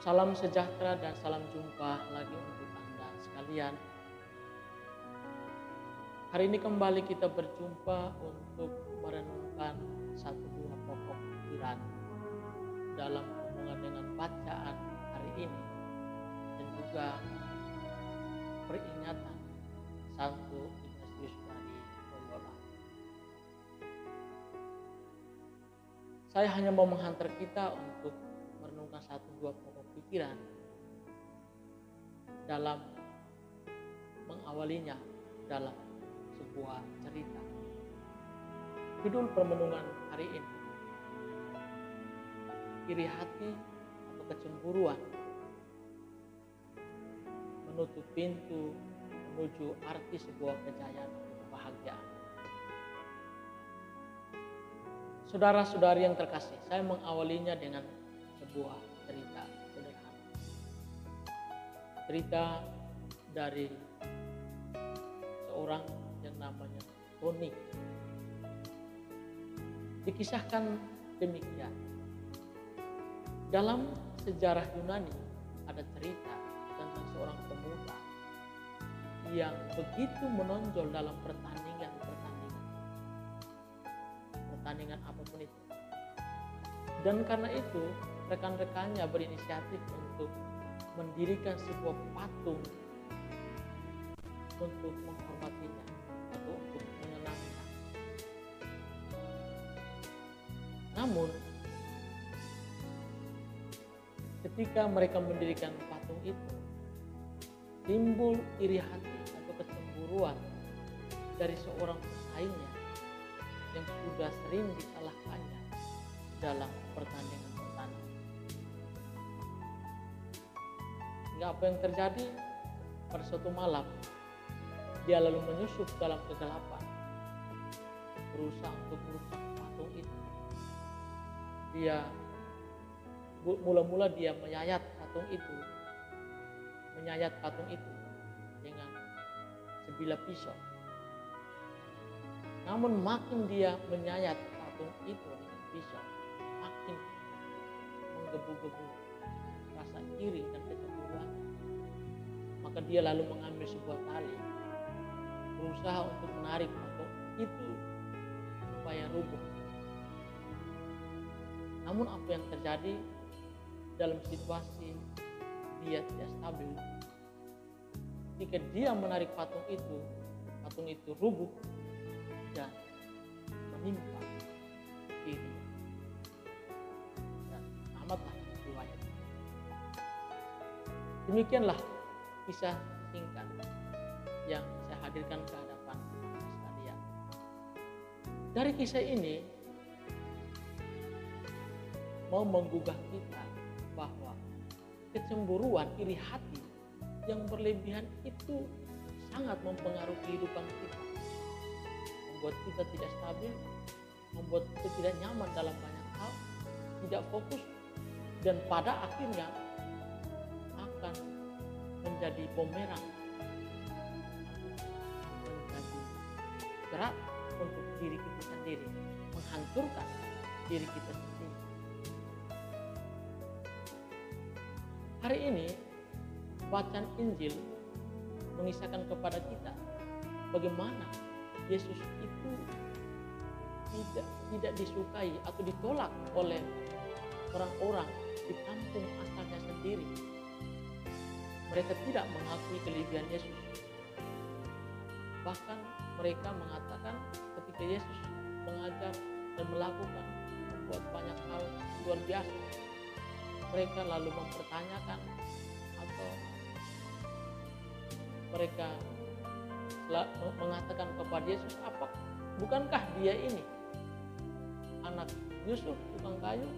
Salam sejahtera dan salam jumpa lagi untuk Anda sekalian. Hari ini kembali kita berjumpa untuk merenungkan satu buah pokok pikiran dalam hubungan dengan bacaan hari ini dan juga peringatan Santo Ignatius dari Loyola. Saya hanya mau menghantar kita untuk merenungkan satu buah pokok pikiran dalam mengawalinya dalam sebuah cerita. Judul permenungan hari ini, iri hati atau kecemburuan menutup pintu menuju arti sebuah kejayaan atau kebahagiaan. Saudara-saudari yang terkasih, saya mengawalinya dengan sebuah cerita sederhana. Cerita dari seorang yang namanya Tony. Dikisahkan demikian. Dalam sejarah Yunani ada cerita tentang seorang pemuda yang begitu menonjol dalam pertandingan apapun itu. Dan karena itu rekan-rekannya berinisiatif untuk mendirikan sebuah patung untuk menghormatinya atau untuk mengenangnya. Namun ketika mereka mendirikan patung itu, timbul iri hati atau kecemburuan dari seorang pesaingnya yang sudah sering dikalahkannya dalam pertandingan. Hingga apa yang terjadi? Pada suatu malam dia lalu menyusup dalam kegelapan, berusaha untuk merusak patung itu. Mula-mula dia menyayat patung itu dengan sebilah pisau. Namun makin dia menyayat patung itu dengan pisau, makin menggebu-gebu rasa iri dan kecemburuan. Maka dia lalu mengambil sebuah tali, berusaha untuk menarik patung itu supaya rubuh. Namun apa yang terjadi dalam situasi dia tidak stabil? Ketika dia menarik patung itu rubuh dan menimpa diri. Dan amatlah riwayat. Demikianlah kisah singkat yang saya hadirkan ke hadapan sekalian. Dari kisah ini mau menggugah kita bahwa kecemburuan, iri hati yang berlebihan itu sangat mempengaruhi kehidupan kita, membuat kita tidak stabil, membuat kita tidak nyaman dalam banyak hal, tidak fokus, dan pada akhirnya akan menjadi bumerang, menjadi berat untuk diri kita sendiri, menghancurkan diri kita sendiri. Hari ini bacaan Injil mengisahkan kepada kita bagaimana Yesus itu tidak disukai atau ditolak oleh orang-orang di kampung asalnya sendiri. Mereka tidak mengakui kelebihan Yesus. Bahkan mereka mengatakan ketika Yesus mengajar dan membuat banyak hal luar biasa, mereka lalu mempertanyakan atau mereka mengatakan kepada Yesus, bukankah dia ini anak Yusuf tukang kayu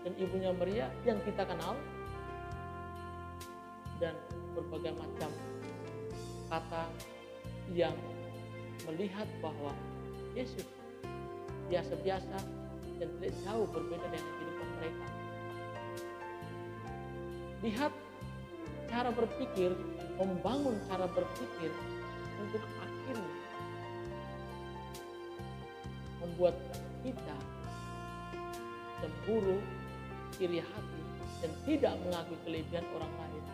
dan ibunya Maria yang kita kenal? Dan berbagai macam kata yang melihat bahwa Yesus biasa-biasa dan tidak jauh berbeda dengan kehidupan mereka. Lihat cara berpikir, membangun cara berpikir untuk akhirnya membuat kita cemburu, iri hati, dan dan tidak mengakui kelebihan orang lain,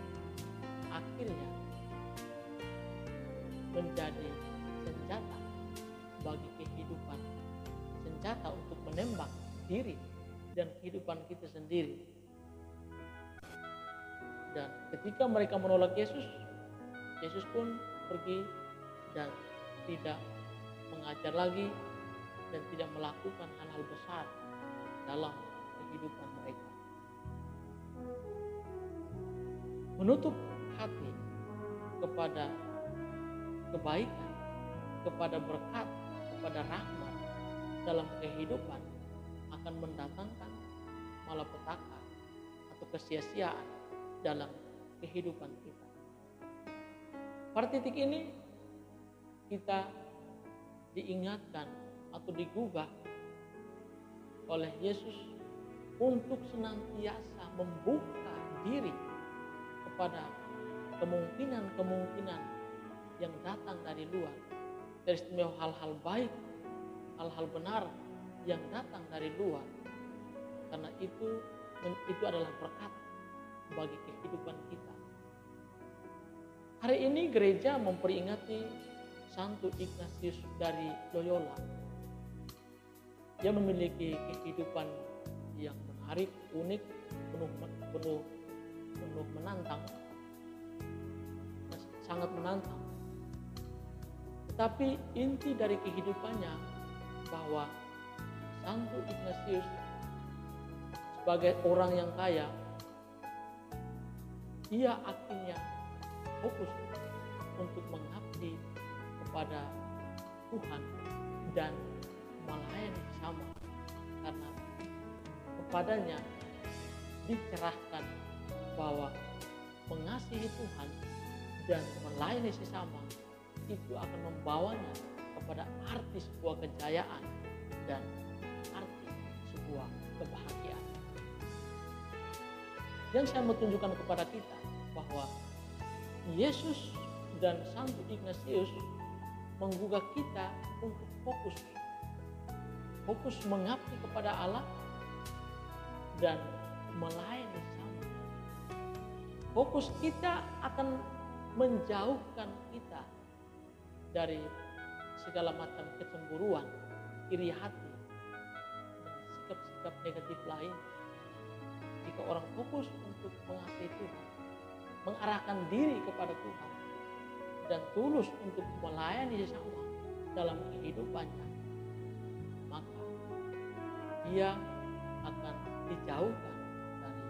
akhirnya menjadi senjata bagi kehidupan, senjata untuk menembak diri dan kehidupan kita sendiri. Dan ketika mereka menolak Yesus, Yesus pun pergi dan tidak mengajar lagi dan tidak melakukan hal-hal besar dalam kehidupan mereka. Menutup hati kepada kebaikan, kepada berkat, kepada rahmat dalam kehidupan akan mendatangkan malapetaka atau kesia-siaan dalam kehidupan kita. Pada titik ini kita diingatkan atau digugah oleh Yesus untuk senantiasa membuka diri kepada kemungkinan-kemungkinan yang datang dari luar, teristimewa hal-hal baik, hal-hal benar yang datang dari luar, karena itu adalah berkat bagi kehidupan kita. Hari ini gereja memperingati Santo Ignatius dari Loyola. Dia memiliki kehidupan yang menarik, unik, penuh menantang, sangat menantang. Tetapi inti dari kehidupannya bahwa Santo Ignatius sebagai orang yang kaya, ia akhirnya fokus untuk mengabdi kepada Tuhan dan melayani sesama, karena kepadanya dicerahkan bahwa mengasihi Tuhan dan melayani sesama itu akan membawanya kepada arti sebuah kejayaan dan arti sebuah kebahagiaan. Yang saya mau tunjukkan kepada kita bahwa Yesus dan Santo Ignatius menggugah kita untuk fokus mengabdi kepada Allah dan melayani sesama. Fokus kita akan menjauhkan kita dari segala macam kecemburuan, iri hati, dan sikap-sikap negatif lain. Jika orang fokus untuk mengasihi Tuhan, mengarahkan diri kepada Tuhan, dan tulus untuk melayani sesama dalam kehidupannya, maka dia akan dijauhkan dari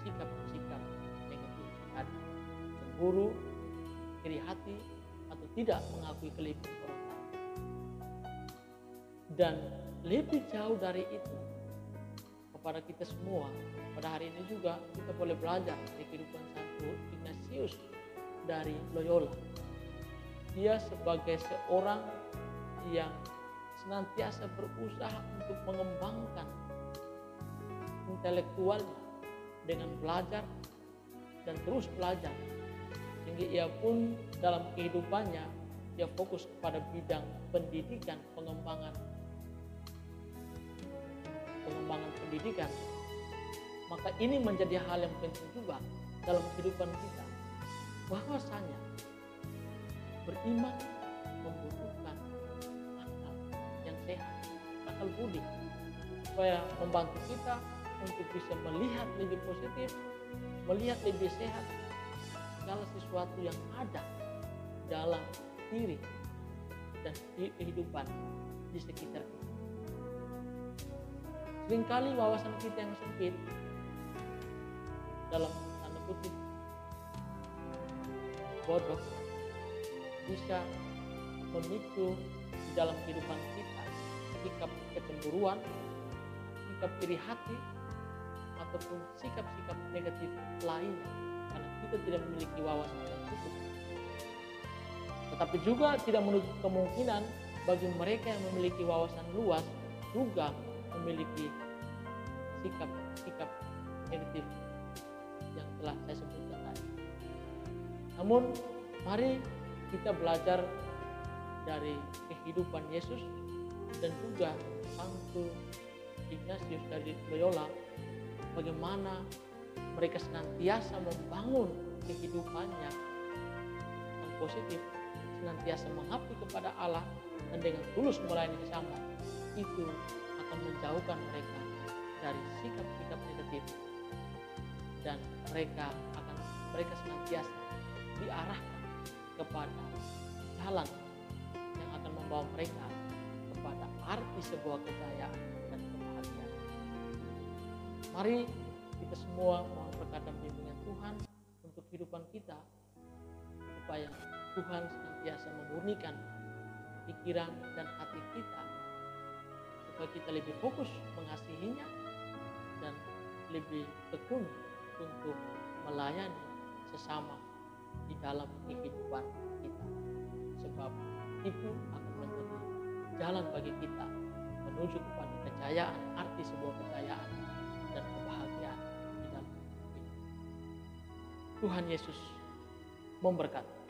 sikap-sikap negatif tadi, cemburu, iri hati, atau tidak mengakui kelebihan orang lain. Dan lebih jauh dari itu, kepada kita semua, pada hari ini juga kita boleh belajar dari kehidupan Santo Ignatius dari Loyola. Dia sebagai seorang yang senantiasa berusaha untuk mengembangkan intelektualnya dengan belajar dan terus belajar, sehingga ia pun dalam kehidupannya dia fokus kepada bidang pendidikan, pengembangan pendidikan. Maka ini menjadi hal yang penting juga dalam kehidupan kita, bahwasanya beriman membutuhkan akal yang sehat, akal budi, supaya membantu kita untuk bisa melihat lebih positif, melihat lebih sehat segala sesuatu yang ada dalam diri dan di kehidupan di sekitar kita. Seringkali wawasan kita yang sempit, dalam tanda kutip bodoh, bisa memicu di dalam kehidupan kita sikap kecemburuan, sikap iri hati, ataupun sikap-sikap negatif lain, karena kita tidak memiliki wawasan yang cukup. Tetapi juga tidak menutup kemungkinan bagi mereka yang memiliki wawasan luas juga memiliki sikap-sikap negatif yang telah saya sebutkan tadi. Namun mari kita belajar dari kehidupan Yesus dan juga Santo Ignatius dari Loyola, bagaimana mereka senantiasa membangun kehidupannya yang positif, senantiasa mengabdi kepada Allah dan dengan tulus melayani sesama, itu akan menjauhkan mereka dari sikap-sikap negatif, dan mereka senantiasa diarahkan kepada jalan yang akan membawa mereka kepada arti sebuah kejayaan dan kebahagiaan. Mari kita semua mohon berkat dan bimbingan Tuhan untuk kehidupan kita, supaya Tuhan senantiasa memurnikan pikiran dan hati kita, supaya kita lebih fokus mengasihinya dan lebih tekun untuk melayani sesama di dalam kehidupan kita, sebab itu akan menjadi jalan bagi kita menuju kepada kejayaan, arti sebuah kejayaan dan kebahagiaan di dalam hidup. Tuhan Yesus memberkati.